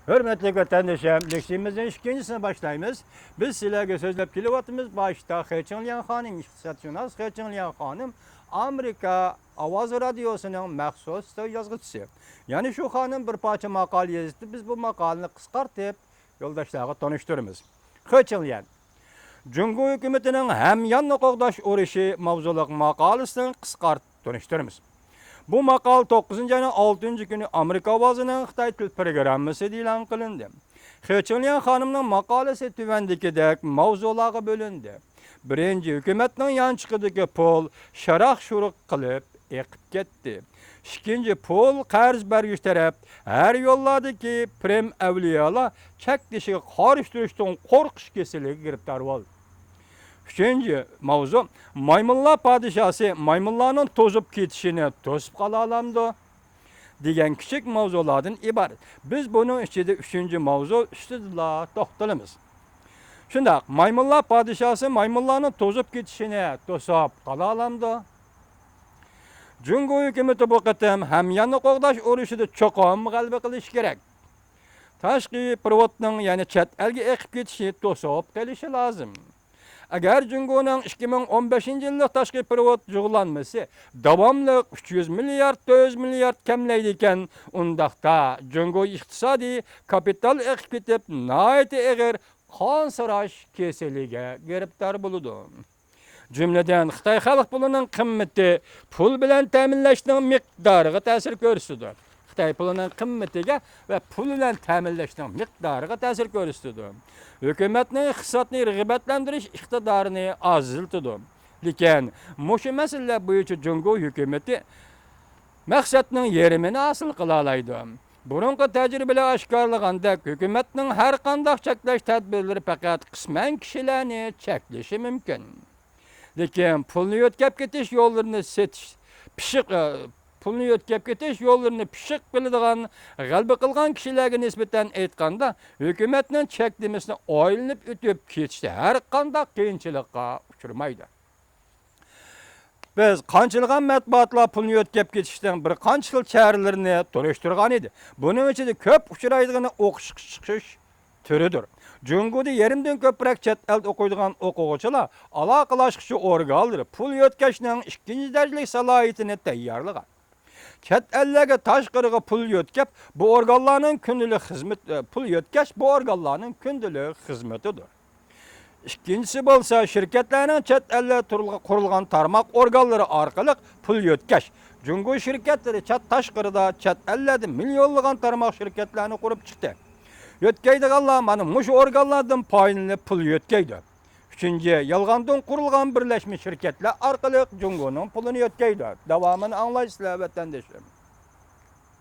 Hürmetli vatandaşlarım, leksimizin ikincisine başlayımız. Biz sizlerge sözlep kelivatımız başta Xeçinliyan Hanım, İktisatsyonas Xeçinliyan Hanım, Amerika Avaz Radyosu'nun məxsus yazgıçısı. Yani şu hanım bir parça makal yazdı. Biz bu makalını kıskartıp yoldaşlarına tanıştırırız. Xeçinliyan. Cumhur hükümetinin hem yanlı qoğdaş uğraşı mavzuluk makalısını kıskartıp tanıştırırız. Bu makal 9. ayının 6. günü Amerika Avazı'nın Xitay Til programması ilan kılındı. Xeçinliyan Hanım'ın makalesi tüvendikidek mavzulağı bölündü. Birinci, hükümetin yan çıkıdaki pul şaraq şuruk kılıp ekip gitti. İkinci, pul qarz bergiş taraf her yolladaki prem evliyala çekdişi karıştırıştığın korkuş kesiligi giriptar oldu. Üçüncü mavzu, maymunlar padişası maymunlarının tozup ketişini tosup kalalamdı degan küçük mavzulardan ibaret. Biz bunun içinde üçüncü mavzu üstüdüla toxtalımız. Şundak, maymunlar padişası maymunlarının tozup ketişini tosup kalalamdı. Cumhur hükümeti bu kıtım hem yanı qoğdaş uğraşıda çoğum galiba kılış gerek. Taşqi provodның yani chet elge ekip ketişi tosup gelişi lazım. Eğer Cumhur'un 2015 yıllık taşqi provod jug'lanması davamlı 300 milyar 400 milyar kemleydiyken undaqda Cumhur iqtisadi kapital ekip ketip nayeti eğer qansıraş keselige giriptar buludu. Cümleden Xitay xalq pulunun qimmati pul bilan ta'minlashning miqdoriga ta'sir ko'rsatdi. Xitay pulunun qimmatiga va pul bilan ta'minlashning miqdoriga ta'sir ko'rsatdi. Hukumatning iqtisodni rag'batlantirish iqtidorini oziltdi. Lekin mushu masala bo'yicha Cumhur hukumati maqsadning yerimini hosil qila oladi. Burunqi tajribalar oshkorlaganda hukumatning har qanday cheklash tadbirlari faqat qisman kishilarni cheklashi mumkin. Lekin pulni yo'tkab ketish yo'llarini pulni yo'tkab ketish yo'llarini pishiq biladigan, g'alba qilgan kishilarga nisbatan aytganda, hukumatning cheklamasini oylinib o'tib ketishda har qanday qiyinchilikqa uchramaydi. Biz qanchilgan matbuotlar pulni yo'tkab ketishdan bir qancha xil choralarni to'lashtirgan edi. Buning ichida ko'p uchraydigan o'qish chiqish turidir. Cumhurda yerimden ko'proq chet elda o'qiydigan o'quvchilar aloqalashuvchi organlar pul yo'tkashning ikkinchi darajalik salohiyatini tayyorlagan. Chet ellarga tashqariga pul yo'tkab, bu organlarning kundalik xizmati pul yo'tkash bu organlarning kundalik xizmatidir. İkincisi bo'lsa, shirkatlarning chet ellarda qurilgan tarmoq organlari orqali pul yo'tkash. Cumhur shirkatlari tashqarida chet ellarda millionlagan tarmoq shirkatlarni qurib chiqdi. Yo'tkaydiganlar mana mushu organlardan foydalanib pul yo'tkaydi. Üçüncü, yalgandan qurilgan birleşmiş şirketler orqali Cumhurning pulini yo'tkaydi. Davomini anglaysizlar vatandoshlar.